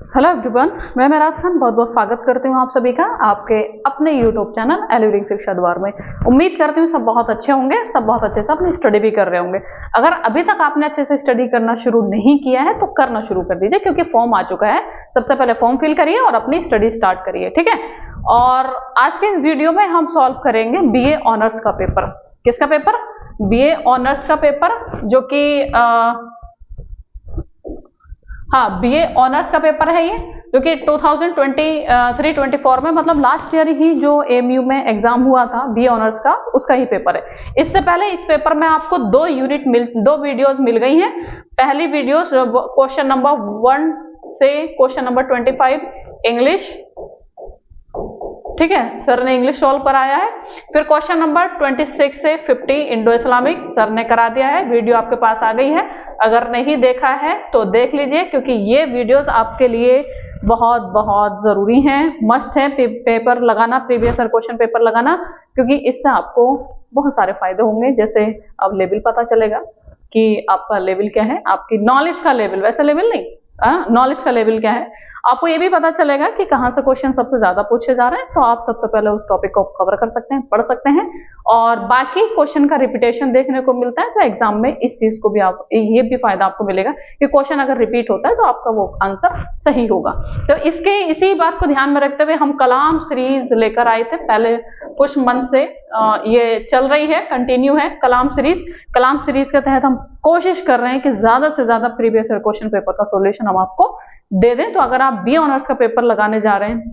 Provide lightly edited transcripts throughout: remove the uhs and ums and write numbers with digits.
Hello everyone, मैं महराज खान बहुत बहुत स्वागत करती हूँ आप सभी का आपके अपने यूट्यूब चैनल एलुरिंग शिक्षा द्वार में। उम्मीद करती हूँ सब बहुत अच्छे होंगे, सब बहुत अच्छे से अपनी स्टडी भी कर रहे होंगे। अगर अभी तक आपने अच्छे से स्टडी करना शुरू नहीं किया है तो करना शुरू कर दीजिए, क्योंकि फॉर्म आ चुका है। सबसे पहले फॉर्म फिल करिए और अपनी स्टडी स्टार्ट करिए, ठीक है। और आज के इस वीडियो में हम सॉल्व करेंगे बीए ऑनर्स का पेपर। किसका पेपर? बीए ऑनर्स का पेपर, जो कि हाँ, बीए ऑनर्स का पेपर है ये, जो कि 2023-24 में, मतलब लास्ट ईयर ही जो एमयू में एग्जाम हुआ था बीए ऑनर्स का, उसका ही पेपर है। इससे पहले इस पेपर में आपको दो वीडियोस मिल गई हैं। पहली वीडियो क्वेश्चन नंबर 1 से क्वेश्चन नंबर 25 इंग्लिश, ठीक है, सर ने इंग्लिश सॉल्व कराया है। फिर क्वेश्चन नंबर 26 से 50 इंडो इस्लामिक सर ने करा दिया है। वीडियो आपके पास आ गई है, अगर नहीं देखा है तो देख लीजिए, क्योंकि ये वीडियोस आपके लिए बहुत बहुत जरूरी हैं, मस्ट है पेपर लगाना, प्रीवियस ईयर क्वेश्चन पेपर लगाना, क्योंकि इससे आपको बहुत सारे फायदे होंगे। जैसे अब लेवल पता चलेगा कि आपका लेवल क्या है, आपकी नॉलेज का लेवल, वैसे लेवल नहीं, नॉलेज का लेवल क्या है। आपको ये भी पता चलेगा कि कहाँ से क्वेश्चन सबसे ज्यादा पूछे जा रहे हैं, तो आप सबसे पहले उस टॉपिक को कवर कर सकते हैं, पढ़ सकते हैं, और बाकी क्वेश्चन का रिपीटेशन देखने को मिलता है। तो एग्जाम में इस चीज को भी आप, ये भी फायदा आपको मिलेगा कि क्वेश्चन अगर रिपीट होता है तो आपका वो आंसर सही होगा। तो इसी बात को ध्यान में रखते हुए हम कलाम सीरीज लेकर आए थे। पहले कुछ मंथ से ये चल रही है, कंटिन्यू है कलाम सीरीज। कलाम सीरीज के तहत हम कोशिश कर रहे हैं कि ज्यादा से ज्यादा प्रीवियस ईयर क्वेश्चन पेपर का सॉल्यूशन हम आपको दे दें। तो अगर आप बी ऑनर्स का पेपर लगाने जा रहे हैं,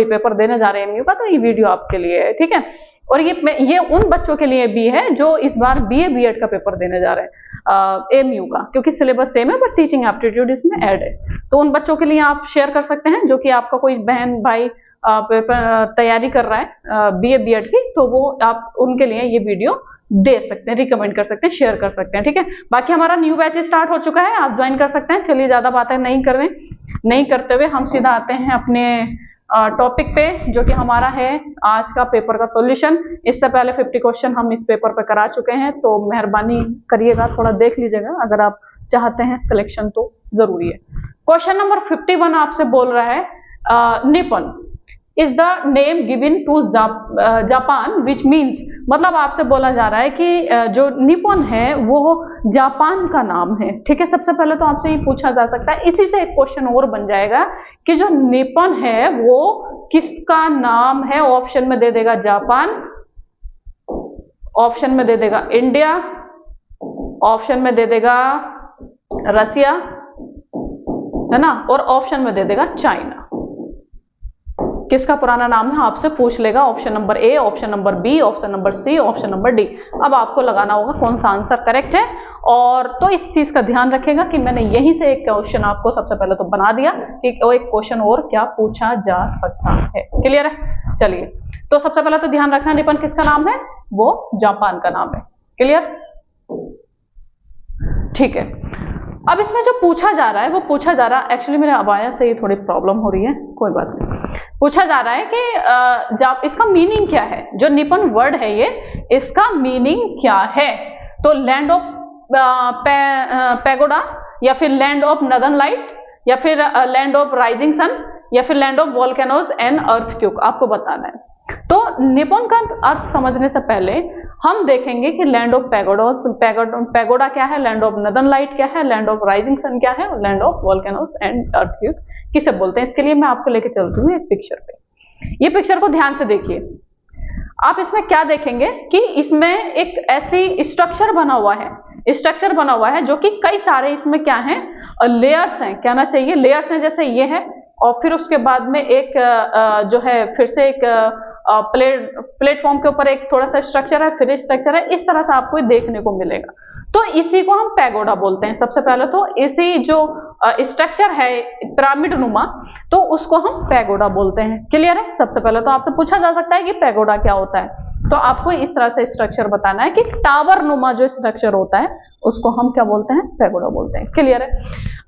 पेपर देने जा रहे हैं एमयू का, तो ये वीडियो आपके लिए है, ठीक है। और ये उन बच्चों के लिए भी है जो इस बार बीए बीएड का पेपर देने जा रहे हैं एमयू का, क्योंकि सिलेबस सेम है बट टीचिंग एप्टीट्यूड इसमें ऐड है। तो उन बच्चों के लिए आप शेयर कर सकते हैं, जो कि आपका कोई बहन भाई पेपर तैयारी कर रहा है बीए बीएड की, तो वो आप उनके लिए ये वीडियो दे सकते हैं, रिकमेंड कर सकते हैं, शेयर कर सकते हैं, ठीक है। बाकी हमारा न्यू बैच स्टार्ट हो चुका है, आप ज्वाइन कर सकते हैं। चलिए ज्यादा बातें नहीं करते हुए हम सीधा आते हैं अपने टॉपिक पे, जो कि हमारा है आज का पेपर का सॉल्यूशन। इससे पहले 50 क्वेश्चन हम इस पेपर पे करा चुके हैं, तो मेहरबानी करिएगा, थोड़ा देख लीजिएगा, अगर आप चाहते हैं सिलेक्शन तो जरूरी है। क्वेश्चन नंबर 51 आपसे बोल रहा है Nippon is the name given to Japan which means, मतलब आपसे बोला जा रहा है कि जो निपन है वो जापान का नाम है, ठीक है। सबसे पहले तो आपसे ये पूछा जा सकता है, इसी से एक क्वेश्चन और बन जाएगा कि जो निपन है वो किसका नाम है। ऑप्शन में दे देगा जापान, ऑप्शन में दे देगा इंडिया, ऑप्शन में दे देगा रसिया, है ना, और ऑप्शन में दे देगा चाइना। किसका पुराना नाम है आपसे पूछ लेगा। Option number A, option number B, option number C, option number D. अब आपको लगाना होगा कौन सा आंसर करेक्ट है। और तो इस चीज का ध्यान रखेगा कि मैंने यहीं से एक क्वेश्चन आपको सबसे पहले तो बना दिया कि एक क्वेश्चन और क्या पूछा जा सकता है। क्लियर है? चलिए, तो सबसे पहले तो ध्यान रखना निपन किसका नाम है, वो जापान का नाम है। क्लियर? ठीक है। अब इसमें जो पूछा जा रहा है वो पूछा जा रहा है, एक्चुअली मेरे आवाज से ये थोड़ी प्रॉब्लम हो रही है, कोई बात नहीं। पूछा जा रहा है कि इसका मीनिंग क्या है, जो निपन वर्ड है ये, इसका मीनिंग क्या है। तो लैंड ऑफ पैगोडा, या फिर लैंड ऑफ नदर्न लाइट, या फिर लैंड ऑफ राइजिंग सन, या फिर land of volcanoes and earthquake, आपको बताना है। तो निपन का अर्थ समझने से पहले हम देखेंगे कि लैंड ऑफ पैगोडा क्या है, लैंड ऑफ नदर्न लाइट क्या है, लैंड ऑफ राइजिंग सन क्या है, और land of volcanoes and earthquake किसे बोलते हैं। इसके लिए मैं आपको लेके चलती हूँ एक पिक्चर पे। ये पिक्चर को ध्यान से देखिए। आप इसमें क्या देखेंगे कि इसमें एक ऐसी स्ट्रक्चर बना हुआ है, जो कि कई सारे इसमें क्या है, लेयर्स हैं, कहना चाहिए लेयर्स हैं। जैसे ये है, और फिर उसके बाद में एक जो है फिर से एक प्लेटफॉर्म के ऊपर एक थोड़ा सा स्ट्रक्चर है, फिर स्ट्रक्चर है, इस तरह से आपको देखने को मिलेगा। तो इसी को हम पैगोडा बोलते हैं। सबसे पहले तो इसी जो स्ट्रक्चर है पिरामिड नुमा, तो उसको हम पैगोडा बोलते हैं। क्लियर है? सबसे पहले तो आपसे पूछा जा सकता है कि पैगोडा क्या होता है, तो आपको इस तरह से स्ट्रक्चर बताना है कि टावर नुमा जो स्ट्रक्चर होता है उसको हम क्या बोलते हैं, पैगोडा बोलते हैं। क्लियर है?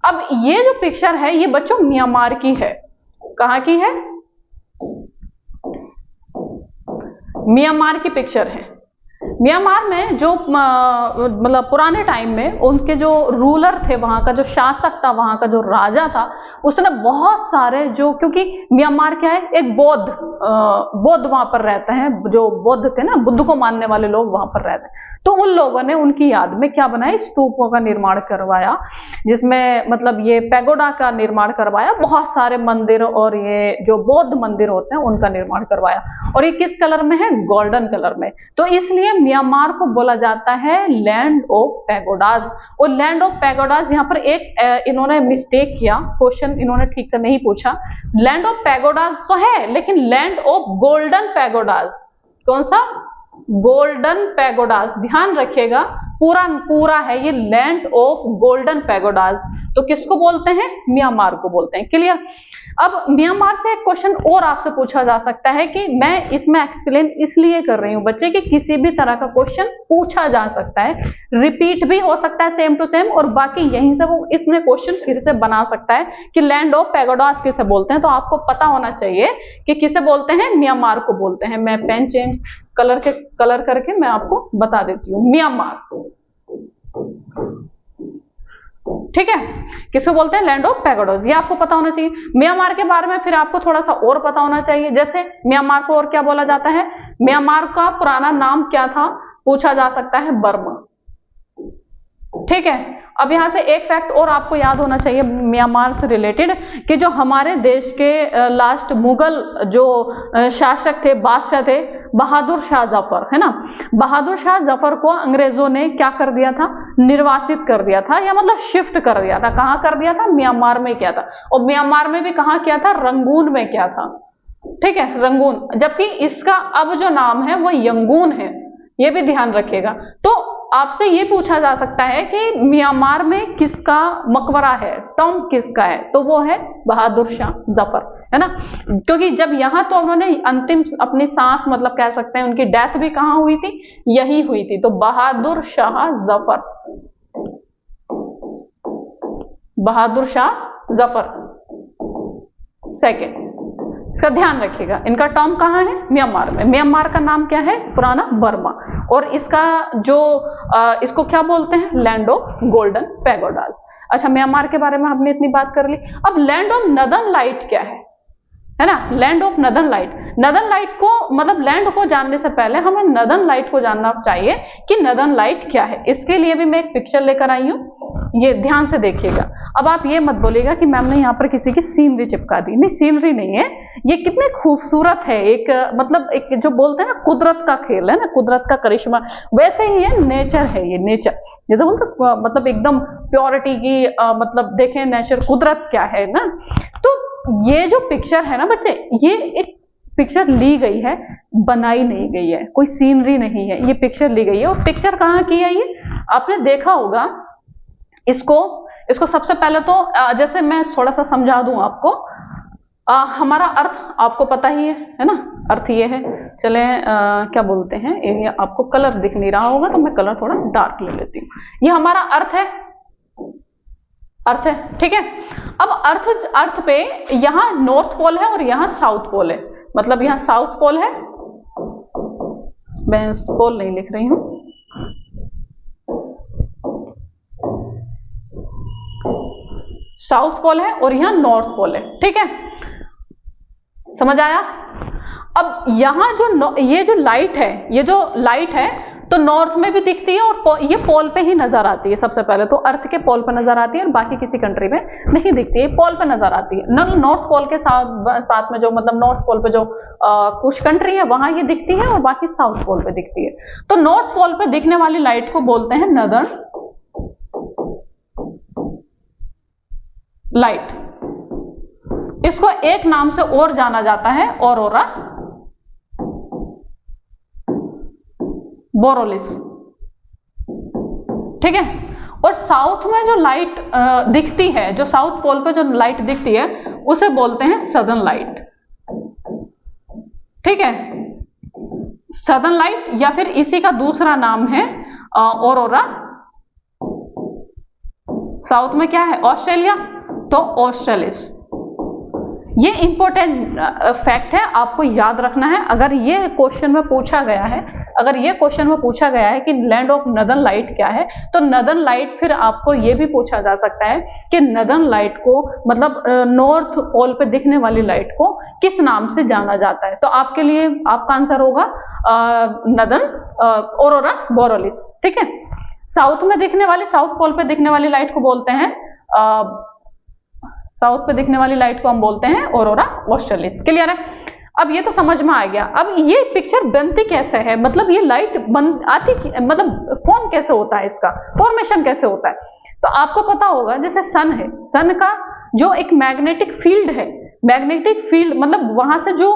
अब ये जो पिक्चर है ये बच्चों म्यांमार की है। कहाँ की है? म्यांमार की पिक्चर है। म्यांमार में जो मतलब पुराने टाइम में उनके जो रूलर थे, वहां का जो शासक था, वहां का जो राजा था, उसने बहुत सारे जो, क्योंकि म्यांमार क्या है, एक बौद्ध वहां पर रहते हैं, जो बौद्ध थे ना, बुद्ध को मानने वाले लोग वहां पर रहते हैं, तो उन लोगों ने उनकी याद में क्या बनाया, स्तूपों का निर्माण करवाया, जिसमें मतलब ये पैगोडा का निर्माण करवाया, बहुत सारे मंदिर और ये जो बौद्ध मंदिर होते हैं उनका निर्माण करवाया, और ये किस कलर में है, गोल्डन कलर में। तो इसलिए म्यांमार को बोला जाता है लैंड ऑफ पैगोडाज। और लैंड ऑफ पैगोडाज, यहाँ पर एक इन्होंने मिस्टेक किया, क्वेश्चन इन्होंने ठीक से नहीं पूछा। लैंड ऑफ पैगोडाज तो है, लेकिन लैंड ऑफ गोल्डन पैगोडाज, कौन सा, गोल्डन पैगोडाज, ध्यान रखिएगा, पूरा है ये लैंड ऑफ गोल्डन पैगोडाज। तो किसको बोलते हैं, म्यांमार को बोलते हैं। क्लियर। अब म्यांमार से एक क्वेश्चन और आपसे पूछा जा सकता है, कि मैं इसमें एक्सप्लेन इसलिए कर रही हूं बच्चे कि किसी भी तरह का क्वेश्चन पूछा जा सकता है, रिपीट भी हो सकता है सेम टू सेम, और बाकी यहीं से वो इतने क्वेश्चन फिर से बना सकता है कि लैंड ऑफ पैगोडाज किसे बोलते हैं। तो आपको पता होना चाहिए कि किसे बोलते हैं, म्यांमार को बोलते हैं। मैं पेन चेंज कलर करके मैं आपको बता देती हूँ, म्यांमार, ठीक है, किसको बोलते हैं, लैंड ऑफ पैगोडाज, ये आपको पता होना चाहिए। म्यांमार के बारे में फिर आपको थोड़ा सा और पता होना चाहिए, जैसे म्यांमार को और क्या बोला जाता है, म्यांमार का पुराना नाम क्या था, पूछा जा सकता है, बर्मा, ठीक है। अब यहां से एक फैक्ट और आपको याद होना चाहिए म्यांमार से रिलेटेड, कि जो हमारे देश के लास्ट मुगल जो शासक थे, बादशाह थे, बहादुर शाह जफर, है ना, बहादुर शाह जफर को अंग्रेजों ने क्या कर दिया था, निर्वासित कर दिया था, या मतलब शिफ्ट कर दिया था। कहां कर दिया था, म्यांमार में किया था, और म्यांमार में भी कहां किया था, रंगून में किया था, ठीक है, रंगून, जबकि इसका अब जो नाम है वो यंगून है, ये भी ध्यान रखिएगा। तो आपसे ये पूछा जा सकता है कि म्यांमार में किसका मकबरा है, टॉम किसका है, तो वो है बहादुर शाह जफर, है ना, क्योंकि जब यहाँ तो उन्होंने अंतिम अपनी सांस, मतलब कह सकते हैं उनकी डेथ भी कहाँ हुई थी, यही हुई थी। तो बहादुर शाह जफर, बहादुर शाह जफर सेकेंड, इसका ध्यान रखिएगा। इनका टर्म कहाँ है, म्यांमार में। म्यांमार का नाम क्या है, पुराना बर्मा, और इसका जो इसको क्या बोलते हैं, लैंड ऑफ गोल्डन पैगोडाज। अच्छा, म्यांमार के बारे में हमने इतनी बात कर ली। अब लैंड ऑफ नदर्न लाइट क्या है ना, land of northern light. Northern light को, मतलब लैंड को जानने से पहले हमें नदर्न लाइट को जानना चाहिए कि नदर्न लाइट क्या है। इसके लिए भी मैं एक पिक्चर लेकर आई हूँ, ये ध्यान से देखिएगा। अब आप ये मत बोलिएगा कि मैम ने यहाँ पर किसी की सीनरी चिपका दी, नहीं, सीनरी नहीं है, ये कितने खूबसूरत है, एक मतलब एक जो बोलते हैं ना, कुदरत का खेल है ना, कुदरत का करिश्मा, वैसे ही ये नेचर है, ये नेचर, जैसे बोलते मतलब एकदम प्योरिटी की, मतलब देखें नेचर, कुदरत क्या है ना। तो ये जो पिक्चर है ना बच्चे, ये एक पिक्चर ली गई है, बनाई नहीं गई है, कोई सीनरी नहीं है, ये पिक्चर ली गई है। और पिक्चर कहाँ की है, ये आपने देखा होगा। इसको सबसे पहले तो जैसे मैं थोड़ा सा समझा दूं आपको, हमारा अर्थ आपको पता ही है ना, अर्थ ये है, चले क्या बोलते हैं, ये आपको कलर दिख नहीं रहा होगा तो मैं कलर थोड़ा डार्क ले लेती हूँ। ये हमारा अर्थ है, ठीक है। अब अर्थ पे यहाँ नॉर्थ पोल है और यहाँ साउथ पोल है, मतलब यहाँ साउथ पोल है, मैं पोल नहीं लिख रही हूँ, साउथ पोल है और यहाँ नॉर्थ पोल है, ठीक है, समझ आया। अब यहाँ जो ये जो लाइट है, तो नॉर्थ में भी दिखती है और ये पोल पे ही नजर आती है। सबसे पहले तो अर्थ के पोल पे नजर आती है और बाकी किसी कंट्री में नहीं दिखती है, पोल पे नजर आती है। नॉर्थ पोल के साथ में जो, मतलब नॉर्थ पोल पे जो कुछ कंट्री है वहां ये दिखती है और बाकी साउथ पोल पे दिखती है। तो नॉर्थ पोल पे दिखने वाली लाइट को बोलते हैं नदर्न लाइट। इसको एक नाम से और जाना जाता है, ऑरोरा बोरोलिस, ठीक है। और साउथ में जो लाइट दिखती है, जो साउथ पोल पे जो लाइट दिखती है उसे बोलते हैं सदर्न लाइट, ठीक है, सदर्न लाइट, या फिर इसी का दूसरा नाम है ऑरोरा। साउथ में क्या है, ऑस्ट्रेलिया, तो ऑस्ट्रेलिस। ये इंपॉर्टेंट फैक्ट है, आपको याद रखना है। अगर ये क्वेश्चन में पूछा गया है, अगर ये क्वेश्चन में पूछा गया है कि लैंड ऑफ नदर्न लाइट क्या है, तो नदर्न लाइट फिर आपको ये भी पूछा जा सकता है कि नदर्न लाइट को मतलब नॉर्थ पोल पे दिखने वाली लाइट को किस नाम से जाना जाता है। तो आपके लिए आपका आंसर होगा नदर्न ऑरोरा बोरेलिस। ठीक है, साउथ में दिखने वाली, साउथ पोल पे दिखने वाली लाइट को बोलते हैं साउथ पे दिखने वाली लाइट को हम बोलते हैं ऑरोरा ऑस्ट्रेलिस। क्लियर है? अब ये तो समझ में आ गया। अब ये पिक्चर बनती कैसे है, मतलब ये लाइट आती मतलब फॉर्म कैसे होता है, इसका फॉर्मेशन कैसे होता है। तो आपको पता होगा जैसे सन है, सन का जो एक मैग्नेटिक फील्ड है, मैग्नेटिक फील्ड मतलब वहां से जो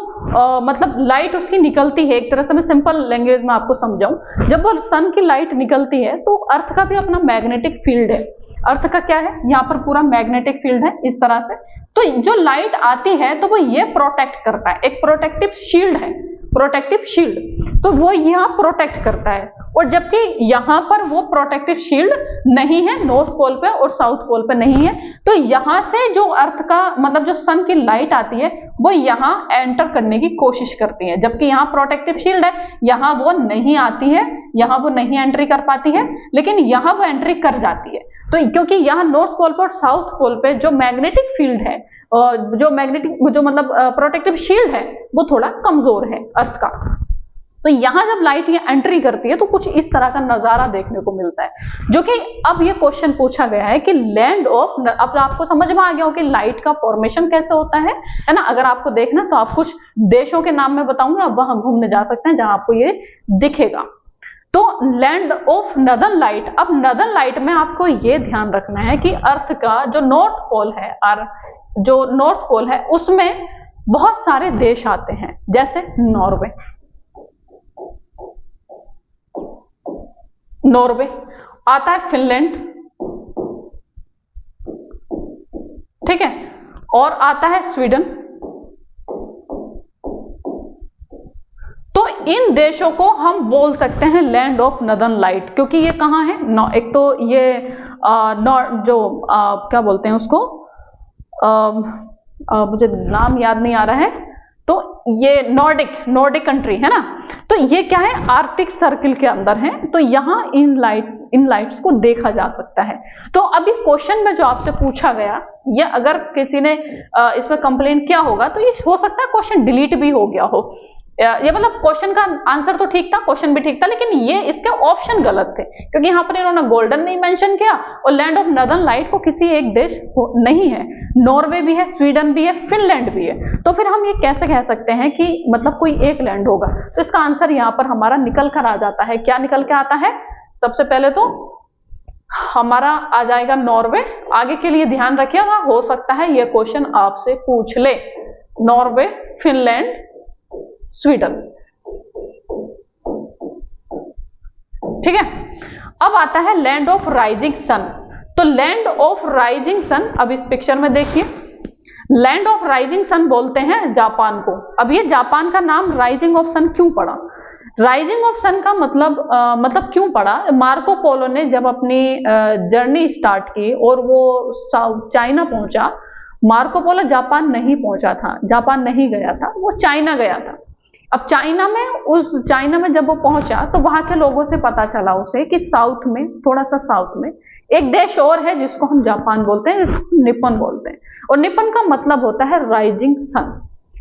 मतलब लाइट उसकी निकलती है, एक तरह से मैं सिंपल लैंग्वेज में आपको समझाऊं, जब वो सन की लाइट निकलती है तो अर्थ का भी अपना मैग्नेटिक फील्ड है। अर्थ का क्या है, यहाँ पर पूरा मैग्नेटिक फील्ड है इस तरह से। तो जो लाइट आती है तो वो ये प्रोटेक्ट करता है, एक प्रोटेक्टिव शील्ड है, प्रोटेक्टिव शील्ड, तो वो यहाँ प्रोटेक्ट करता है। और जबकि यहाँ पर वो प्रोटेक्टिव शील्ड नहीं है, नॉर्थ पोल पे और साउथ पोल पे नहीं है, तो यहाँ से जो अर्थ का मतलब जो सन की लाइट आती है वो यहाँ एंटर करने की कोशिश करती है, जबकि यहाँ प्रोटेक्टिव शील्ड है, यहाँ वो नहीं आती है, यहाँ वो नहीं एंट्री कर पाती है, लेकिन यहाँ वो एंट्री कर जाती है। तो क्योंकि यहाँ नॉर्थ पोल पर और साउथ पोल पे जो मैग्नेटिक फील्ड है, जो मैग्नेटिक जो मतलब प्रोटेक्टिव शील्ड है वो थोड़ा कमजोर है अर्थ का। तो यहाँ जब लाइट ये एंट्री करती है तो कुछ इस तरह का नजारा देखने को मिलता है, जो कि अब ये क्वेश्चन पूछा गया है कि लैंड ऑफ, अब आपको समझ में आ गया हो कि लाइट का फॉर्मेशन कैसे होता है ना। अगर आपको देखना तो आप कुछ देशों के नाम में बताऊंगा, आप वहां घूमने जा सकते हैं जहां आपको ये दिखेगा। तो लैंड ऑफ नदर्न लाइट, अब नदर्न लाइट में आपको ये ध्यान रखना है कि अर्थ का जो नॉर्थ पोल है, जो नॉर्थ पोल है उसमें बहुत सारे देश आते हैं, जैसे नॉर्वे, नॉर्वे आता है, फिनलैंड, ठीक है, और आता है स्वीडन। तो इन देशों को हम बोल सकते हैं लैंड ऑफ नदर्न लाइट, क्योंकि ये कहाँ है, एक तो ये क्या बोलते हैं उसको, मुझे नाम याद नहीं आ रहा है, तो ये नॉर्डिक कंट्री है ना, तो ये क्या है, आर्कटिक सर्किल के अंदर है, तो यहाँ इन लाइट्स को देखा जा सकता है। तो अभी क्वेश्चन में जो आपसे पूछा गया, ये अगर किसी ने इसमें कंप्लेन किया होगा तो ये हो सकता है क्वेश्चन डिलीट भी हो गया हो। ये मतलब क्वेश्चन का आंसर तो ठीक था, क्वेश्चन भी ठीक था, लेकिन ये इसके ऑप्शन गलत थे, क्योंकि यहाँ पर इन्होंने गोल्डन नहीं मेंशन किया और लैंड ऑफ नदर्न लाइट को किसी एक देश नहीं है, नॉर्वे भी है, स्वीडन भी है, फिनलैंड भी है। तो फिर हम ये कैसे कह सकते हैं कि मतलब कोई एक लैंड होगा। तो इसका आंसर यहाँ पर हमारा निकल कर आ जाता है। क्या निकल के आता है, सबसे पहले तो हमारा आ जाएगा नॉर्वे। आगे के लिए ध्यान रखिएगा, हो सकता है ये क्वेश्चन आपसे पूछ ले, नॉर्वे, फिनलैंड, स्वीडन, ठीक है। अब आता है लैंड ऑफ राइजिंग सन। तो लैंड ऑफ राइजिंग सन, अब इस पिक्चर में देखिए, लैंड ऑफ राइजिंग सन बोलते हैं जापान को। अब ये जापान का नाम राइजिंग ऑफ सन क्यों पड़ा, राइजिंग ऑफ सन का मतलब क्यों पड़ा, मार्को पोलो ने जब अपनी जर्नी स्टार्ट की और वो चाइना पहुंचा, मार्को पोलो जापान नहीं पहुंचा था, जापान नहीं गया था, वो चाइना गया था। अब चाइना में जब वो पहुंचा तो वहां के लोगों से पता चला उसे कि साउथ में, थोड़ा सा साउथ में एक देश और है जिसको हम जापान बोलते हैं, जिसको निपन बोलते हैं, और निपन का मतलब होता है राइजिंग सन।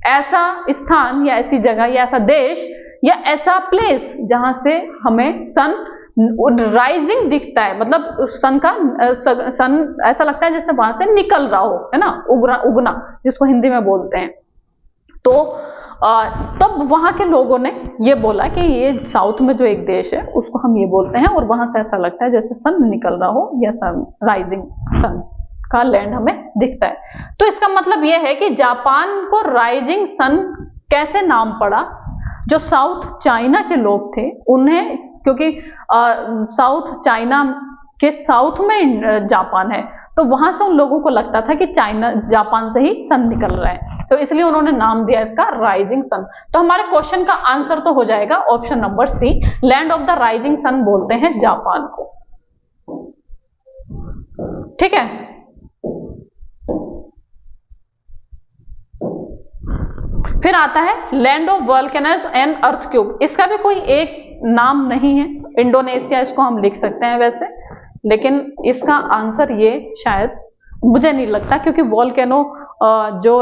ऐसा स्थान या ऐसी जगह या ऐसा देश या ऐसा प्लेस जहां से हमें सन राइजिंग दिखता है, मतलब सन ऐसा लगता है जैसे वहां से निकल रहा हो, है ना, उगना जिसको हिंदी में बोलते हैं। तो तब वहां के लोगों ने ये बोला कि ये साउथ में जो एक देश है उसको हम ये बोलते हैं, और वहां से ऐसा लगता है जैसे सन निकल रहा हो या सन राइजिंग सन का लैंड हमें दिखता है। तो इसका मतलब ये है कि जापान को राइजिंग सन कैसे नाम पड़ा, जो साउथ चाइना के लोग थे उन्हें, क्योंकि साउथ चाइना के साउथ में जापान है, तो वहां से उन लोगों को लगता था कि जापान से ही सन निकल रहा है, तो इसलिए उन्होंने नाम दिया इसका राइजिंग सन। तो हमारे क्वेश्चन का आंसर तो हो जाएगा option number C, land of the rising sun बोलते हैं जापान को, ठीक है। फिर आता है land of volcanoes and earthquake. इसका भी कोई एक नाम नहीं है, इंडोनेशिया इसको हम लिख सकते हैं वैसे, लेकिन इसका आंसर ये शायद मुझे नहीं लगता, क्योंकि वॉल्केनो जो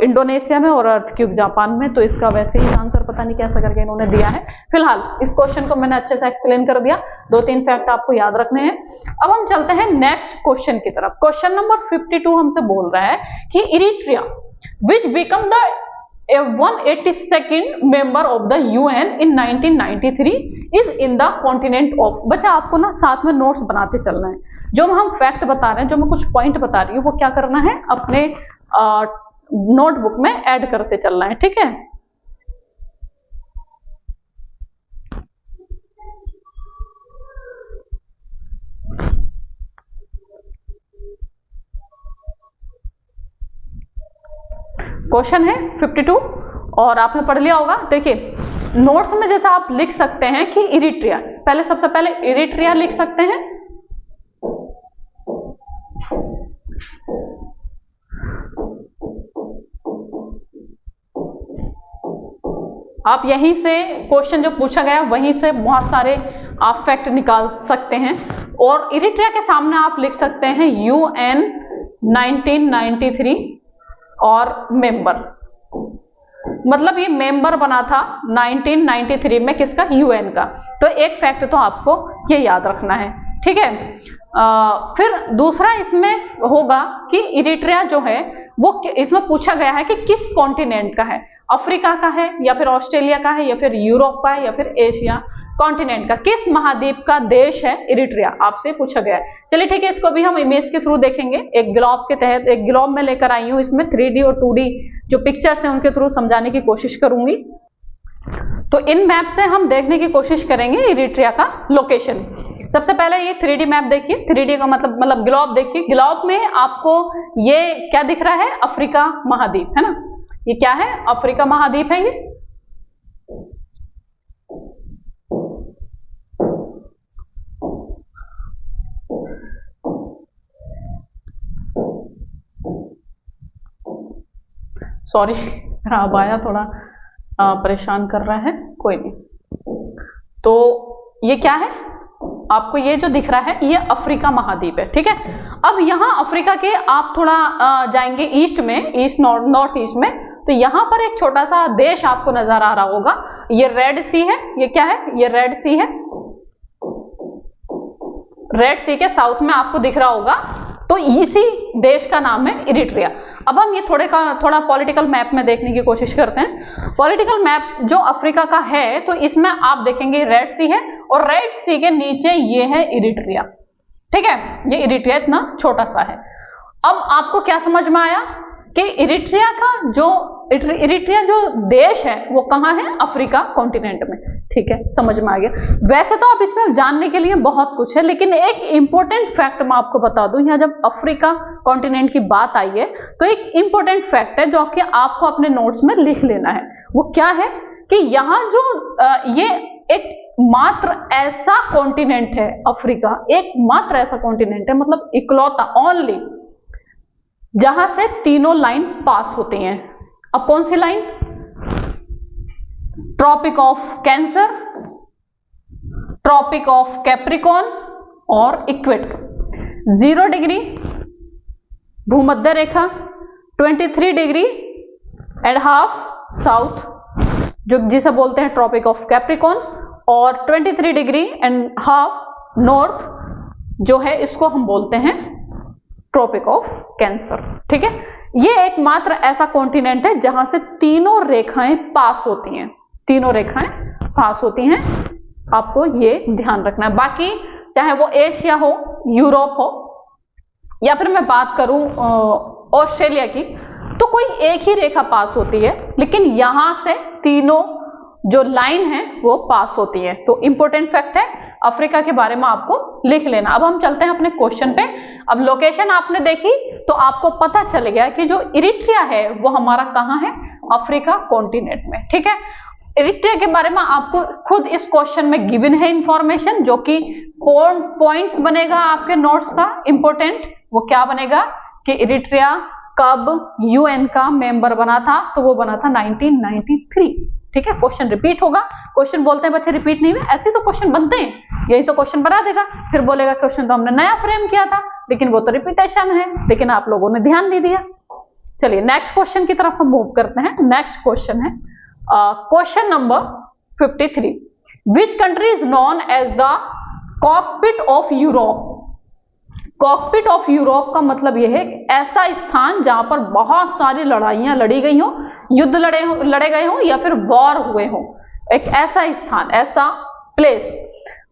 इंडोनेशिया में और अर्थक्वेक जापान में, तो इसका वैसे ही आंसर पता नहीं कैसा करके इन्होंने दिया है। फिलहाल इस क्वेश्चन को मैंने अच्छे से एक्सप्लेन कर दिया, 2-3 फैक्ट आपको याद रखने हैं। अब हम चलते हैं नेक्स्ट क्वेश्चन की तरफ। क्वेश्चन नंबर 52 हमसे बोल रहा है कि Eritrea which become the 182nd member of the UN in 1993 is in the continent of. बच्चा आपको ना साथ में नोट्स बनाते चलना है, जो हम फैक्ट बता रहे हैं, जो मैं कुछ पॉइंट बता रही हूँ, वो क्या करना है, अपने नोटबुक में ऐड करते चलना है, ठीक है। क्वेश्चन है 52 और आपने पढ़ लिया होगा। देखिए नोट्स में जैसा आप लिख सकते हैं कि इरिट्रिया, पहले सबसे पहले इरिट्रिया लिख सकते हैं, आप यहीं से क्वेश्चन जो पूछा गया वहीं से बहुत सारे आप फैक्ट निकाल सकते हैं। और इरिट्रिया के सामने आप लिख सकते हैं यूएन 1993 और मेंबर, मतलब ये मेंबर बना था 1993 में, किसका, यूएन का। तो एक फैक्ट तो आपको ये याद रखना है, ठीक है। फिर दूसरा इसमें होगा कि इरिट्रिया जो है वो इसमें पूछा गया है कि किस कॉन्टिनेंट का है, अफ्रीका का है या फिर ऑस्ट्रेलिया का है या फिर यूरोप का है या फिर एशिया कॉन्टिनेंट का, किस महाद्वीप का देश है इरिट्रिया, आपसे पूछा गया है। चलिए ठीक है, इसको भी हम इमेज के थ्रू देखेंगे, एक ग्लोब के तहत, एक ग्लोब में लेकर आई हूं, इसमें 3D और 2D जो पिक्चर्स हैं उनके थ्रू समझाने की कोशिश करूंगी। तो इन मैप से हम देखने की कोशिश करेंगे इरिट्रिया का लोकेशन। सबसे पहले ये 3D मैप देखिए, 3D का मतलब ग्लोब देखिए, ग्लोब में आपको ये क्या दिख रहा है, अफ्रीका महाद्वीप है ना, ये क्या है, अफ्रीका महाद्वीप है ये। सॉरी आया थोड़ा परेशान कर रहा है, कोई नहीं। तो ये क्या है, आपको ये जो दिख रहा है ये अफ्रीका महाद्वीप है, ठीक है। अब यहाँ अफ्रीका के आप थोड़ा जाएंगे ईस्ट में, ईस्ट नॉर्थ ईस्ट में, तो यहाँ पर एक छोटा सा देश आपको नजर आ रहा होगा, ये रेड सी है, ये क्या है, ये रेड सी है, रेड सी के साउथ में आपको दिख रहा होगा, तो इसी देश का नाम है इरिट्रिया। अब हम ये थोड़ा पॉलिटिकल मैप में देखने की कोशिश करते हैं। पॉलिटिकल मैप जो अफ्रीका का है, तो इसमें आप देखेंगे रेड सी है और रेड सी के नीचे ये है इरिट्रिया, ठीक है, ये इरिट्रिया इतना छोटा सा है। अब आपको क्या समझ में आया कि इरिट्रिया जो देश है वो कहाँ है, अफ्रीका कॉन्टिनेंट में, ठीक है, समझ में आ गया। वैसे तो आप इसमें जानने के लिए बहुत कुछ है, लेकिन एक इंपॉर्टेंट फैक्ट मैं आपको बता दूं, यहाँ जब अफ्रीका कॉन्टिनेंट की बात आई है तो एक इंपॉर्टेंट फैक्ट है जो कि आपको अपने नोट्स में लिख लेना है। वो क्या है कि यहाँ जो ये एक मात्र ऐसा कॉन्टिनेंट है अफ्रीका, एक मात्र ऐसा कॉन्टिनेंट है, मतलब इकलौता, ओनली, जहां से तीनों लाइन पास होती हैं। अब कौन सी line, Tropic of Cancer, Tropic of Capricorn और इक्वेटर। 0 डिग्री भूमध्य रेखा, 23 डिग्री एंड हाफ साउथ, जो जिसे बोलते हैं ट्रॉपिक ऑफ कैप्रिकॉन, और 23 डिग्री एंड हाफ नॉर्थ, जो है इसको हम बोलते हैं ट्रॉपिक ऑफ कैंसर, ठीक है। ये एकमात्र ऐसा कॉन्टिनेंट है जहां से तीनों रेखाएं पास होती हैं, तीनों रेखाएं पास होती हैं, आपको ये ध्यान रखना है। बाकी चाहे वो एशिया हो, यूरोप हो, या फिर मैं बात करूं ऑस्ट्रेलिया की, तो कोई एक ही रेखा पास होती है, लेकिन यहां से तीनों जो लाइन है वो पास होती है। तो इंपॉर्टेंट फैक्ट है, अफ्रीका के बारे में आपको लिख लेना। अब हम चलते हैं अपने क्वेश्चन पे। अब लोकेशन आपने देखी तो आपको पता चल गया कि जो इरिट्रिया है वो हमारा कहाँ है, अफ्रीका कॉन्टिनेंट में, ठीक है। इरिट्रिया के बारे में आपको खुद इस क्वेश्चन में गिवन है इंफॉर्मेशन, जो कि पॉइंट्स बनेगा आपके नोट्स का इंपॉर्टेंट। वो क्या बनेगा कि इरिट्रिया कब यूएन का मेंबर बना था, तो वो बना था 1993, ठीक है, क्वेश्चन रिपीट होगा। क्वेश्चन बोलते हैं बच्चे रिपीट नहीं हुए, ऐसे तो क्वेश्चन बनते हैं, यही तो क्वेश्चन बना देगा, फिर बोलेगा क्वेश्चन तो हमने नया फ्रेम किया था, लेकिन वो तो रिपीटेशन है, लेकिन आप लोगों ने ध्यान नहीं दिया। चलिए नेक्स्ट क्वेश्चन की तरफ हम मूव करते हैं। नेक्स्ट क्वेश्चन है question number 53, which country is known as the cockpit of Europe. Cockpit of Europe का मतलब यह है ऐसा स्थान जहां पर बहुत सारी लड़ाइयां लड़ी गई हो, युद्ध लड़े गए हो या फिर वॉर हुए हो, एक ऐसा स्थान, ऐसा प्लेस।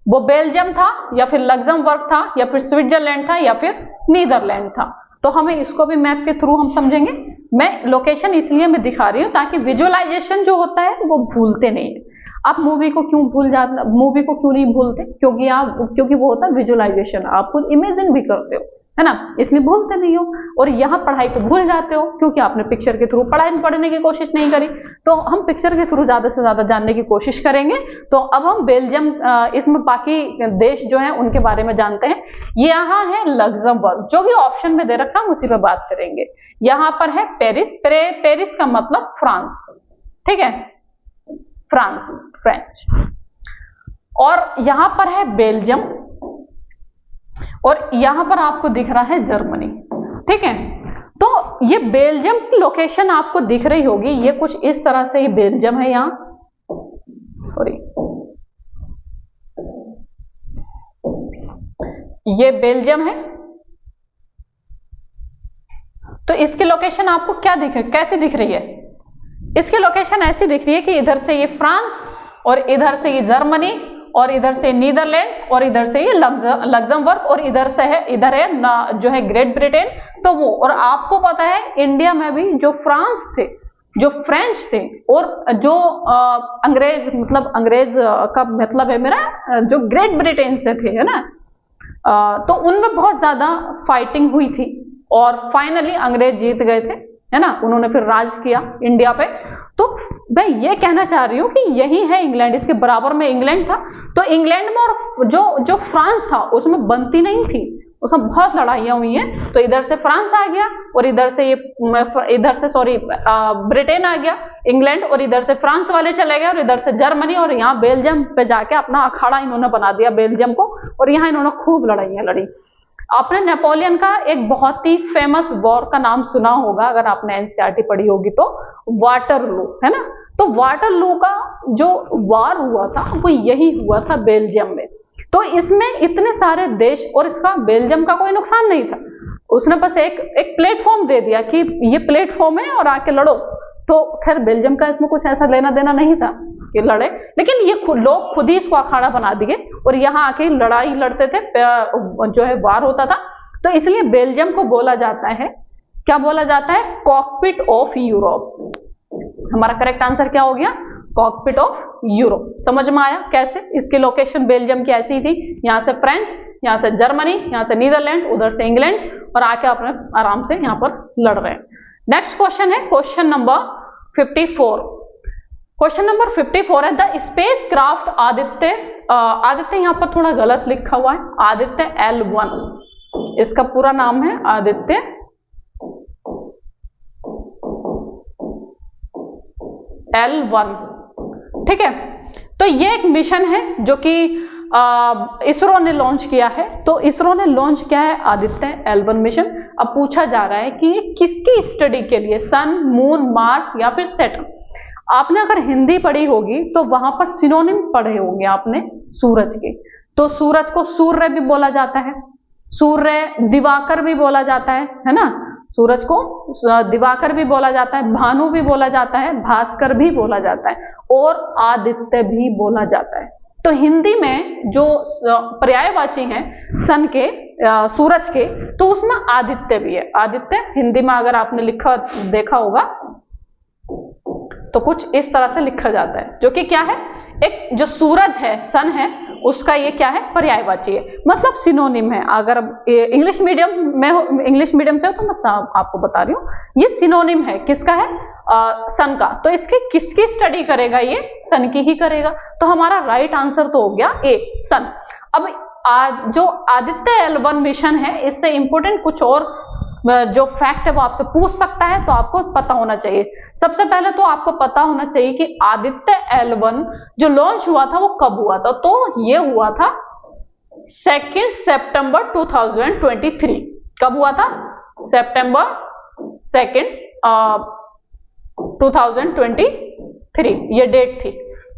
वो बेल्जियम था या फिर लग्जमबर्ग था या फिर स्विट्जरलैंड था या फिर नीदरलैंड था। तो हमें इसको भी मैप के थ्रू हम समझेंगे। मैं लोकेशन इसलिए मैं दिखा रही हूं ताकि विजुअलाइजेशन जो होता है वो भूलते नहीं है। आप मूवी को क्यों भूल जाते, मूवी को क्यों नहीं भूलते, क्योंकि वो होता है विजुअलाइजेशन, आप खुद इमेजिन भी करते हो, है ना, इसलिए भूलते नहीं हो। और यहाँ पढ़ाई को भूल जाते हो क्योंकि आपने पिक्चर के थ्रू पढ़ने की कोशिश नहीं करी। तो हम पिक्चर के थ्रू ज्यादा से ज्यादा जानने की कोशिश करेंगे। तो अब हम बेल्जियम, इसमें बाकी देश जो है उनके बारे में जानते हैं। यहाँ है लग्जमबर्ग, जो भी ऑप्शन में दे रखा हम उसी पे बात करेंगे। यहाँ पर है पेरिस, पेरिस का मतलब फ्रांस, ठीक है, फ्रांस, फ्रेंच। और यहां पर है बेल्जियम, और यहां पर आपको दिख रहा है जर्मनी, ठीक है। तो ये बेल्जियम की लोकेशन आपको दिख रही होगी, ये कुछ इस तरह से ये बेल्जियम है, यहां सॉरी ये बेल्जियम है। तो इसकी लोकेशन आपको क्या कैसे दिख रही है? इसकी लोकेशन ऐसी दिख रही है कि इधर से ये फ्रांस और इधर से ये जर्मनी और इधर से नीदरलैंड और इधर से ये लग्जमबर्ग और इधर है जो है ग्रेट ब्रिटेन। तो वो, और आपको पता है इंडिया में भी जो फ्रांस थे, जो फ्रेंच थे और जो अंग्रेज का मतलब है मेरा जो ग्रेट ब्रिटेन से थे, है ना, तो उनमें बहुत ज्यादा फाइटिंग हुई थी और फाइनली अंग्रेज जीत गए थे, है ना, उन्होंने फिर राज किया इंडिया पे। तो मैं ये कहना चाह रही हूँ कि यही है इंग्लैंड, इसके बराबर में इंग्लैंड था। तो इंग्लैंड में और जो फ्रांस था उसमें बनती नहीं थी, उसमें बहुत लड़ाइयां हुई हैं। तो इधर से फ्रांस आ गया और इधर से ब्रिटेन आ गया, इंग्लैंड, और इधर से फ्रांस वाले चले गए और इधर से जर्मनी, और यहाँ बेल्जियम पे जाके अपना अखाड़ा इन्होंने बना दिया बेल्जियम को, और यहाँ इन्होंने खूब लड़ाइयां लड़ी। आपने नेपोलियन का एक बहुत ही फेमस वॉर का नाम सुना होगा, अगर आपने एनसीईआरटी पढ़ी होगी तो, वाटरलू, है ना। तो वाटरलू का जो वार हुआ था वो यही हुआ था बेल्जियम में। तो इसमें इतने सारे देश, और इसका बेल्जियम का कोई नुकसान नहीं था, उसने बस एक प्लेटफॉर्म दे दिया कि ये प्लेटफॉर्म है और आके लड़ो। तो खैर बेल्जियम का इसमें कुछ ऐसा लेना देना नहीं था कि लड़े, लेकिन ये लोग खुद ही इसको अखाड़ा बना दिए और यहाँ आके लड़ाई लड़ते थे, जो है वार होता था। तो इसलिए बेल्जियम को बोला जाता है, क्या बोला जाता है? Cockpit of Europe. हमारा करेक्ट आंसर क्या हो गया? Cockpit of Europe. समझ में आया कैसे? इसकी लोकेशन बेल्जियम की ऐसी थी, यहाँ से फ्रेंच, यहाँ से जर्मनी, यहाँ से नीदरलैंड, उधर से इंग्लैंड, और आके अपने आराम से यहाँ पर लड़ रहे हैं। नेक्स्ट क्वेश्चन है क्वेश्चन नंबर 54। क्वेश्चन नंबर 54 है the space craft Aditya, Aditya यहाँ पर थोड़ा गलत लिखा हुआ है, आदित्य L1, इसका पूरा नाम है आदित्य L1, ठीक है। तो ये एक मिशन है जो कि इसरो ने लॉन्च किया है। तो इसरो ने लॉन्च किया है आदित्य L1 मिशन। अब पूछा जा रहा है कि ये किसकी स्टडी के लिए, सन, मून, मार्स या फिर सैटर्न। आपने अगर हिंदी पढ़ी होगी तो वहां पर सिनोनिम पढ़े होंगे आपने सूरज के। तो सूरज को सूर्य भी बोला जाता है, सूर्य, दिवाकर भी बोला जाता है ना, सूरज को दिवाकर भी बोला जाता है, भानु भी बोला जाता है, भास्कर भी बोला जाता है, और आदित्य भी बोला जाता है। तो हिंदी में जो पर्यायवाची हैं सन के, सूरज के, तो उसमें आदित्य भी है। आदित्य हिंदी में अगर आपने लिखा देखा होगा तो कुछ इस तरह से लिखा जाता है, जो कि क्या है, एक जो सूरज है, सन है, उसका ये क्या है, पर्यायवाची है, मतलब सिनोनिम है। अगर इंग्लिश मीडियम से हो तो मैं आपको बता रही हूँ, ये सिनोनिम है, किसका है, सन का। तो इसकी किसकी स्टडी करेगा, ये सन की ही करेगा। तो हमारा राइट आंसर तो हो गया ए, सन। अब जो आदित्य L1 मिशन है, इससे इंपोर्टेंट कुछ और जो फैक्ट है वो आपसे पूछ सकता है, तो आपको पता होना चाहिए। सबसे पहले तो आपको पता होना चाहिए कि आदित्य L1 जो लॉन्च हुआ था वो कब हुआ था, तो ये हुआ था 2 सितंबर 2023। कब हुआ था? सितंबर 2 2023 ये डेट थी।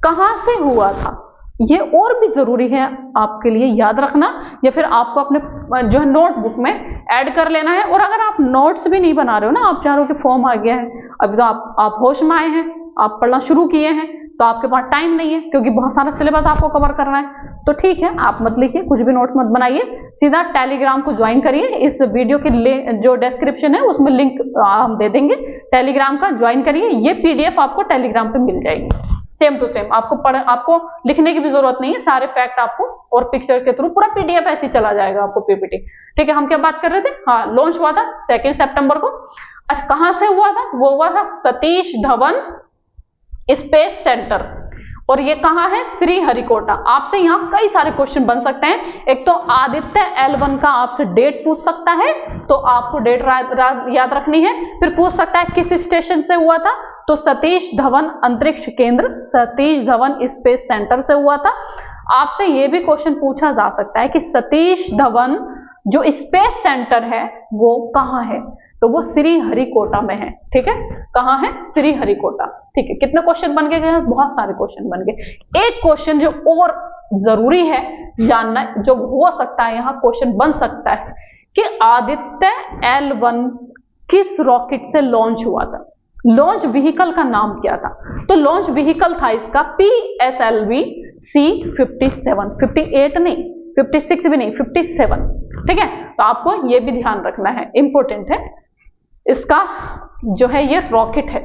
कहां से हुआ था ये और भी जरूरी है आपके लिए याद रखना, या फिर आपको अपने जो है नोटबुक में ऐड कर लेना है। और अगर आप नोट्स भी नहीं बना रहे हो ना, आप चाह रहे हो कि फॉर्म आ गया है, अभी तो आप होश में आए हैं, आप पढ़ना शुरू किए हैं, तो आपके पास टाइम नहीं है क्योंकि बहुत सारा सिलेबस आपको कवर करना है, तो ठीक है आप मत लिखिए, कुछ भी नोट्स मत बनाइए, सीधा टेलीग्राम को ज्वाइन करिए। इस वीडियो के जो डिस्क्रिप्शन है उसमें लिंक हम दे देंगे, टेलीग्राम का ज्वाइन करिए। ये पीडीएफ आपको टेलीग्राम पे मिल जाएगी सेम टू सेम, आपको लिखने की भी जरूरत नहीं है, सारे फैक्ट आपको और पिक्चर के थ्रू पूरा पीडीएफ ऐसे ही चला जाएगा आपको पीपीटी। ठीक है, हम क्या बात कर रहे थे? हाँ, लॉन्च हुआ था 2 सितंबर को। अच्छा, कहां से हुआ था? वो हुआ था सतीश धवन स्पेस सेंटर, और ये कहां है? श्रीहरिकोटा। आपसे यहाँ कई सारे क्वेश्चन बन सकते हैं। एक तो आदित्य L1 का आपसे डेट पूछ सकता है, तो आपको डेट याद रखनी है। फिर पूछ सकता है किस स्टेशन से हुआ था, तो सतीश धवन अंतरिक्ष केंद्र, सतीश धवन स्पेस सेंटर से हुआ था। आपसे ये भी क्वेश्चन पूछा जा सकता है कि सतीश धवन जो स्पेस सेंटर है वो कहाँ है, तो वो श्रीहरिकोटा में है। ठीक है, कहाँ है? श्रीहरिकोटा। ठीक है, कितने क्वेश्चन बन गए? बहुत सारे क्वेश्चन बन गए। एक क्वेश्चन जो और जरूरी है जानना, जो हो सकता है यहाँ क्वेश्चन बन सकता है कि आदित्य L1 किस रॉकेट से लॉन्च हुआ था, लॉन्च व्हीकल का नाम क्या था? तो लॉन्च व्हीकल था इसका PSLV C57, 58 नहीं, 56 भी नहीं, 57। ठीक है, तो आपको ये भी ध्यान रखना है, इंपॉर्टेंट है। इसका जो है ये रॉकेट है।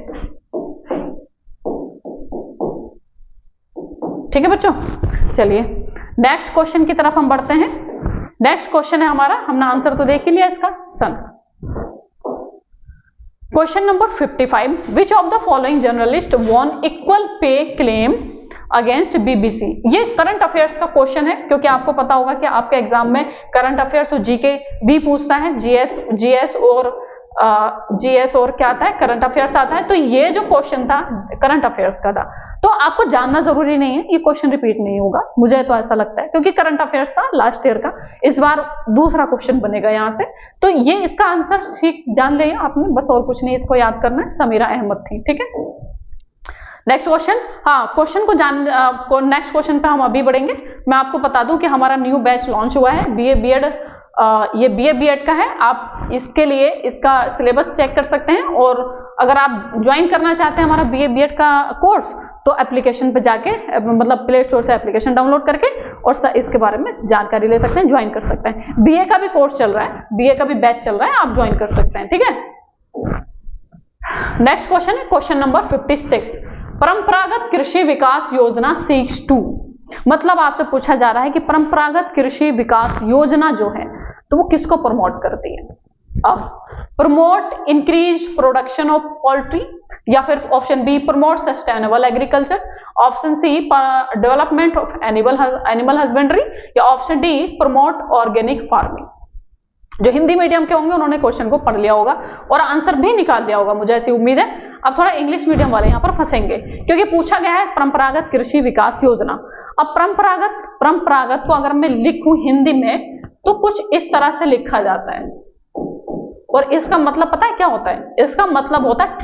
ठीक है बच्चों, चलिए नेक्स्ट क्वेश्चन की तरफ हम बढ़ते हैं। नेक्स्ट क्वेश्चन है हमारा, हमने आंसर तो देख ही लिया इसका, सन। Question number 55, which of the following journalist won equal pay claim against BBC। ये करंट अफेयर्स का क्वेश्चन है, क्योंकि आपको पता होगा कि आपके एग्जाम में करंट अफेयर्स और जीके भी पूछता है, जीएस और क्या आता है? करंट अफेयर्स आता है। तो ये जो क्वेश्चन था करंट अफेयर्स का था, तो आपको जानना जरूरी नहीं है, ये क्वेश्चन रिपीट नहीं होगा, मुझे तो ऐसा लगता है, क्योंकि करंट अफेयर्स था लास्ट ईयर का, इस बार दूसरा क्वेश्चन बनेगा यहाँ से। तो ये इसका आंसर ठीक जान लिया आपने, बस और कुछ नहीं इसको याद करना है, समीरा अहमद थी। ठीक है, नेक्स्ट क्वेश्चन। हाँ, क्वेश्चन को नेक्स्ट क्वेश्चन पे हम अभी बढ़ेंगे। मैं आपको बता दूं कि हमारा न्यू बैच लॉन्च हुआ है BA BEd, ये BA BEd का है। आप इसके लिए इसका सिलेबस चेक कर सकते हैं, और अगर आप ज्वाइन करना चाहते हैं हमारा BA BEd का कोर्स, तो एप्लीकेशन पे जाके, मतलब प्ले स्टोर से एप्लीकेशन डाउनलोड करके और इसके बारे में जानकारी ले सकते हैं, ज्वाइन कर सकते हैं। BA का भी कोर्स चल रहा है, BA का भी बैच चल रहा है, आप ज्वाइन कर सकते हैं। ठीक है, नेक्स्ट क्वेश्चन है क्वेश्चन नंबर 56, परंपरागत कृषि विकास योजना सीक्स 2। मतलब आपसे पूछा जा रहा है कि परंपरागत कृषि विकास योजना जो है तो वो किसको प्रमोट करती है? अब promote increase production of poultry, या फिर option B promote sustainable agriculture, option C development of animal husbandry, या option D promote organic farming. जो हिंदी मीडियम के होंगे उन्होंने क्वेश्चन को पढ़ लिया होगा और आंसर भी निकाल लिया होगा, मुझे ऐसी उम्मीद है। अब थोड़ा इंग्लिश मीडियम वाले यहाँ पर फंसेंगे, क्योंकि पूछा गया है परंपरागत कृषि विकास योजना। अब परंपरागत को अगर मैं लिखूं हिंदी में तो कुछ इस तरह से लिखा जाता है, और इसका मतलब पता है क्या होता है? इसका मतलब होता है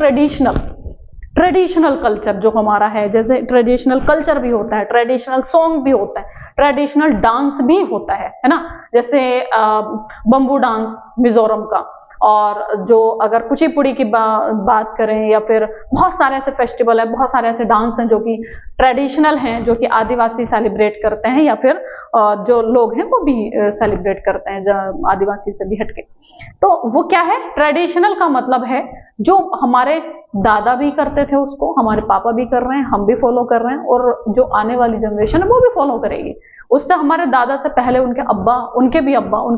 ट्रेडिशनल कल्चर जो हमारा है, जैसे ट्रेडिशनल कल्चर भी होता है, ट्रेडिशनल सॉन्ग भी होता है, ट्रेडिशनल डांस भी होता है ना, जैसे बम्बू डांस मिजोरम का, और जो अगर कुचिपुड़ी की बात करें, या फिर बहुत सारे ऐसे फेस्टिवल है, बहुत सारे ऐसे डांस हैं जो कि ट्रेडिशनल हैं, जो कि आदिवासी सेलिब्रेट करते हैं, या फिर जो लोग हैं वो भी सेलिब्रेट करते हैं आदिवासी से भी हटके। तो वो क्या है? ट्रेडिशनल का मतलब है जो हमारे दादा भी करते थे उसको हमारे पापा भी कर रहे हैं, हम भी फॉलो कर रहे हैं, और जो आने वाली जनरेशन है वो भी फॉलो करेगी। उससे हमारे दादा से पहले उनके अब्बा, उनके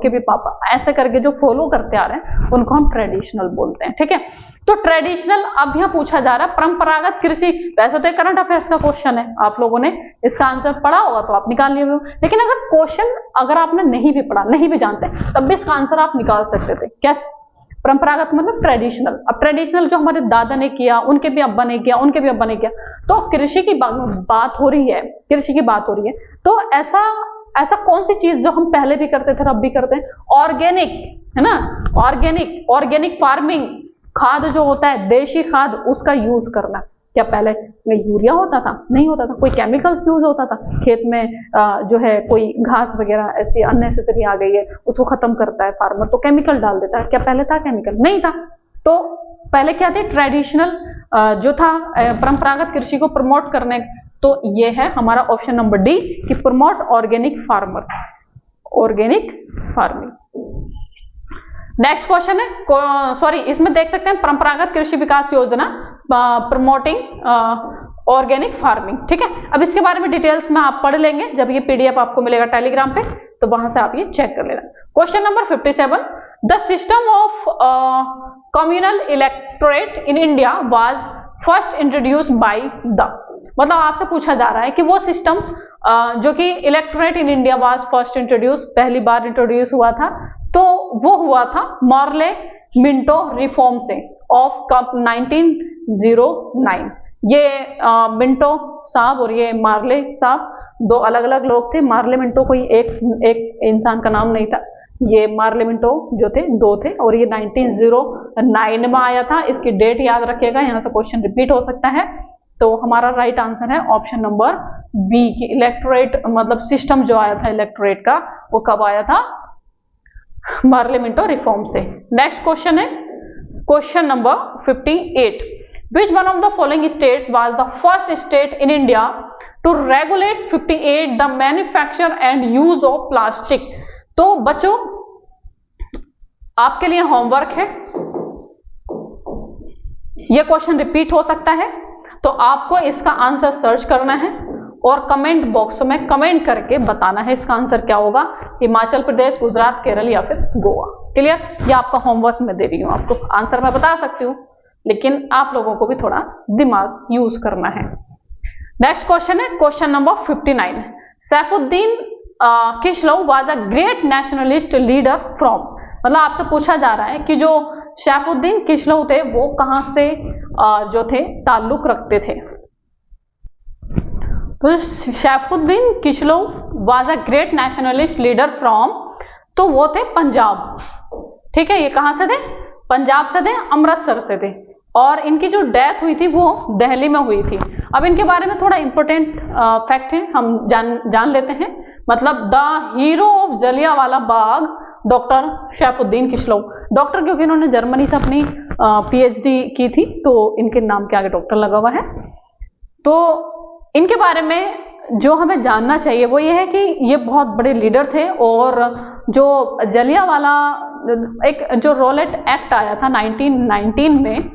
भी पापा, ऐसे करके जो फॉलो करते आ रहे हैं उनको हम ट्रेडिशनल बोलते हैं। ठीक है, तो ट्रेडिशनल अब यहाँ पूछा जा रहा है परंपरागत कृषि। वैसे तो करंट अफेयर्स का क्वेश्चन है, आप लोगों ने इसका आंसर पढ़ा होगा तो आप निकाल लिए होंगे, लेकिन अगर आपने नहीं भी पढ़ा, नहीं भी जानते, तब भी इसका आंसर आप निकाल सकते थे। कैसे? परंपरागत मतलब ट्रेडिशनल। अब ट्रेडिशनल जो हमारे दादा ने किया, उनके भी अब्बा ने किया, उनके भी अब्बा ने किया, तो कृषि की बात हो रही है, कृषि की बात हो रही है। तो ऐसा कौन सी चीज जो हम पहले भी करते थे, अब भी करते हैं? ऑर्गेनिक, है ना, ऑर्गेनिक फार्मिंग, खाद जो होता है देशी खाद, उसका यूज करना। क्या पहले में यूरिया होता था? नहीं होता था। कोई केमिकल्स यूज होता था खेत में? जो है कोई घास वगैरह ऐसी अननेसेसरी आ गई है, उसको खत्म करता है फार्मर, तो केमिकल डाल देता है। क्या पहले था केमिकल? नहीं था। तो पहले क्या थे? ट्रेडिशनल जो था, परंपरागत कृषि को प्रमोट करने। तो ये है हमारा ऑप्शन नंबर डी कि promote organic farmer, organic farming. Next question है, सॉरी, इसमें देख सकते हैं परंपरागत कृषि विकास योजना प्रमोटिंग ऑर्गेनिक फार्मिंग। ठीक है, अब इसके बारे में डिटेल्स में आप पढ़ लेंगे जब ये पीडीएफ आपको मिलेगा टेलीग्राम पे, तो वहां से आप ये चेक कर लेना। Question number 57, the system of communal electorate in India was first introduced by the, मतलब आपसे पूछा जा रहा है कि वो सिस्टम जो कि electorate in India was first introduce, पहली बार इंट्रोड्यूस हुआ था, तो वो हुआ था मॉर्ले मिंटो रिफॉर्म से ऑफ 1909। ये मिंटो साहब और ये मार्ले साहब दो अलग अलग लोग थे। मार्ले मिंटो कोई एक इंसान का नाम नहीं था, ये मार्ले मिंटो जो थे दो थे, और ये 1909 में आया था। इसकी डेट याद रखिएगा, यहाँ से क्वेश्चन रिपीट हो सकता है। तो हमारा राइट आंसर है ऑप्शन नंबर बी की इलेक्टोरेट, मतलब सिस्टम जो आया था इलेक्टोरेट का, वो कब आया था? मार्ले मिंटो रिफॉर्म से। नेक्स्ट क्वेश्चन है question number 58, which one of the following states was the first state in India to regulate 58 the manufacture and use of plastic. तो बच्चों आपके लिए होमवर्क है, यह क्वेश्चन रिपीट हो सकता है, तो आपको इसका आंसर सर्च करना है और कमेंट बॉक्स में कमेंट करके बताना है इसका आंसर क्या होगा, हिमाचल प्रदेश, गुजरात, केरल या फिर गोवा। क्लियर? ये आपका होमवर्क मैं दे रही हूं आपको, आंसर मैं बता सकती हूं लेकिन आप लोगों को भी थोड़ा दिमाग यूज करना है। नेक्स्ट क्वेश्चन है question number 59, Saifuddin Kitchlew was a great nationalist leader from, मतलब आपसे पूछा जा रहा है कि जो सैफुद्दीन किशलो थे वो कहां से जो थे ताल्लुक रखते थे। तो Saifuddin Kitchlew was a great nationalist leader from, तो वो थे पंजाब। ठीक है, ये कहां से थे? पंजाब से थे, अमृतसर से थे, और इनकी जो डेथ हुई थी वो दिल्ली में हुई थी। अब इनके बारे में थोड़ा इंपॉर्टेंट फैक्ट है, हम जान लेते हैं। मतलब the hero of Jallianwala Bagh doctor Saifuddin Kitchlew, doctor क्योंकि इन्होंने जर्मनी से अपनी पीएचडी की थी, तो इनके नाम के आगे डॉक्टर लगा हुआ है। तो इनके बारे में जो हमें जानना चाहिए वो ये है कि ये बहुत बड़े लीडर थे, और जो जलियांवाला एक जो रॉलेट एक्ट आया था 1919 में,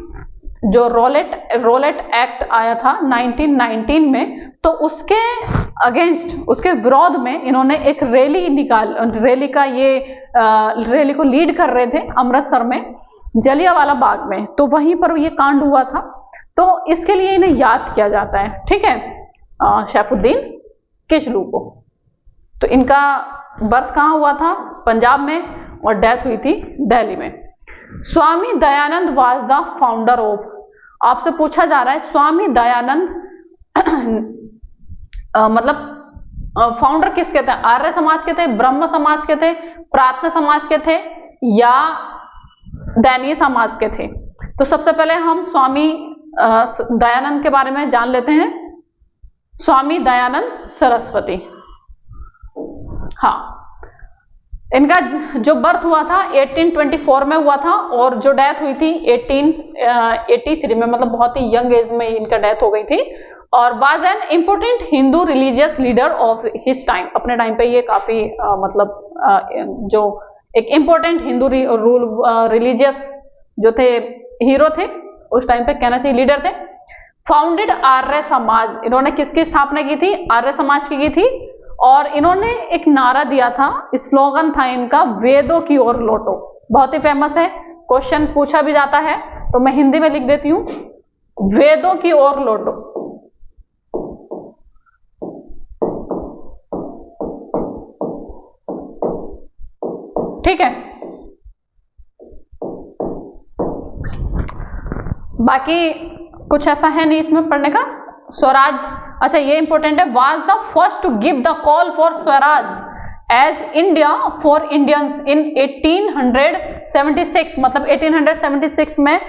जो रॉलेट एक्ट आया था 1919 में, तो उसके अगेंस्ट, उसके विरोध में इन्होंने एक रैली का ये रैली को लीड कर रहे थे अमृतसर में जलियांवाला बाग में, तो वहीं पर ये कांड हुआ था। तो इसके लिए इन्हें याद किया जाता है। ठीक है, सैफुद्दीन किशलो को। तो इनका बर्थ कहाँ हुआ था? पंजाब में, और डेथ हुई थी दिल्ली में। Swami Dayanand was the founder of, आपसे पूछा जा रहा है स्वामी दयानंद मतलब फाउंडर किसके थे? आर्य समाज के थे, ब्रह्म समाज के थे, प्रार्थना समाज के थे, या दैनीय समाज के थे? तो सबसे पहले हम स्वामी दयानंद के बारे में जान लेते हैं। स्वामी दयानंद सरस्वती, हाँ, इनका जो बर्थ हुआ था 1824 में हुआ था, और जो डेथ हुई थी 1883 में, मतलब बहुत ही यंग एज में इनका डेथ हो गई थी। और was an important Hindu religious leader of his time, अपने टाइम पे ये काफी मतलब जो एक इम्पोर्टेंट हिंदू रिलीजियस जो थे, हीरो थे उस टाइम पे, कहना चाहिए लीडर थे। फाउंडेड आर्य समाज, इन्होंने किसकी स्थापना की थी? आर्य समाज की थी। और इन्होंने एक नारा दिया था, स्लोगन था इनका, वेदों की ओर लौटो। बहुत ही फेमस है, क्वेश्चन पूछा भी जाता है, तो मैं हिंदी में लिख देती हूं, वेदों की ओर लौटो। ठीक है, बाकी कुछ ऐसा है नहीं इसमें पढ़ने का। स्वराज, अच्छा ये इंपॉर्टेंट है, was the first to give the call for swaraj as India for Indians in 1876, मतलब 1876 में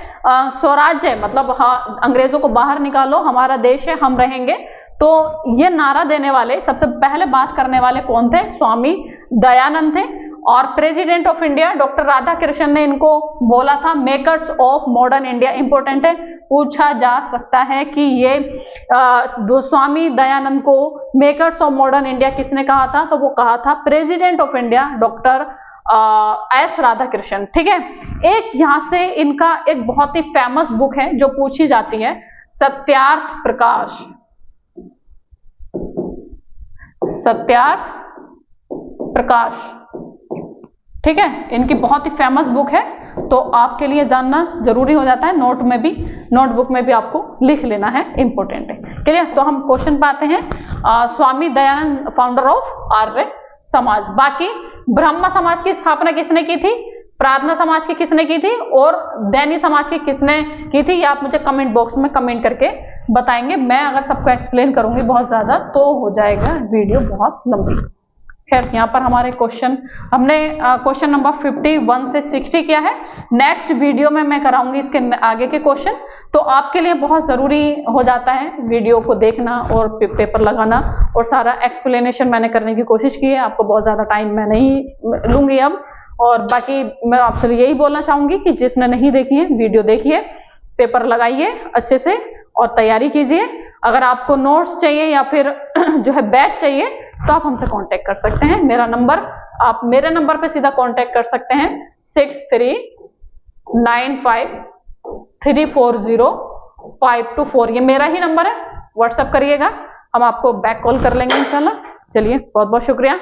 स्वराज्य, मतलब हाँ अंग्रेजों को बाहर निकालो, हमारा देश है, हम रहेंगे। तो ये नारा देने वाले, सबसे पहले बात करने वाले कौन थे? स्वामी दयानंद थे। और president of India doctor Radhakrishnan ने इनको बोला था makers of modern India. Important है, पूछा जा सकता है कि ये स्वामी दयानंद को मेकर्स ऑफ मॉडर्न इंडिया किसने कहा था? तो वो कहा था president of India doctor S Radhakrishnan. ठीक है, एक यहां से इनका एक बहुत ही फेमस बुक है जो पूछी जाती है, सत्यार्थ प्रकाश। सत्यार्थ प्रकाश, ठीक है, इनकी बहुत ही फेमस बुक है, तो आपके लिए जानना जरूरी हो जाता है। नोट में भी, नोटबुक में भी आपको लिख लेना है, इंपॉर्टेंट है। क्लियर? तो हम क्वेश्चन पाते हैं, स्वामी दयानंद फाउंडर ऑफ आर्य समाज। बाकी ब्रह्म समाज की स्थापना किसने की थी, प्रार्थना समाज की किसने की थी, और दैनी समाज की किसने की थी, ये आप मुझे कमेंट बॉक्स में कमेंट करके बताएंगे। मैं अगर सबको एक्सप्लेन करूंगी बहुत ज्यादा तो हो जाएगा वीडियो बहुत लंबी। खैर, यहाँ पर हमारे क्वेश्चन, हमने क्वेश्चन नंबर 51 से 60 किया है। नेक्स्ट वीडियो में मैं कराऊंगी इसके आगे के क्वेश्चन। तो आपके लिए बहुत जरूरी हो जाता है वीडियो को देखना और पेपर लगाना, और सारा एक्सप्लेनेशन मैंने करने की कोशिश की है। आपको बहुत ज्यादा टाइम मैं नहीं लूंगी अब। और बाकी मैं आपसे यही बोलना चाहूंगी कि जिसने नहीं देखी है वीडियो देखिए, पेपर लगाइए अच्छे से और तैयारी कीजिए। अगर आपको नोट्स चाहिए या फिर जो है बैच चाहिए तो आप हमसे कांटेक्ट कर सकते हैं। मेरा नंबर, आप मेरे नंबर पे सीधा कांटेक्ट कर सकते हैं, 6395340524। ये मेरा ही नंबर है, व्हाट्सएप करिएगा, हम आपको बैक कॉल कर लेंगे इंशाल्लाह। चलिए, बहुत बहुत शुक्रिया।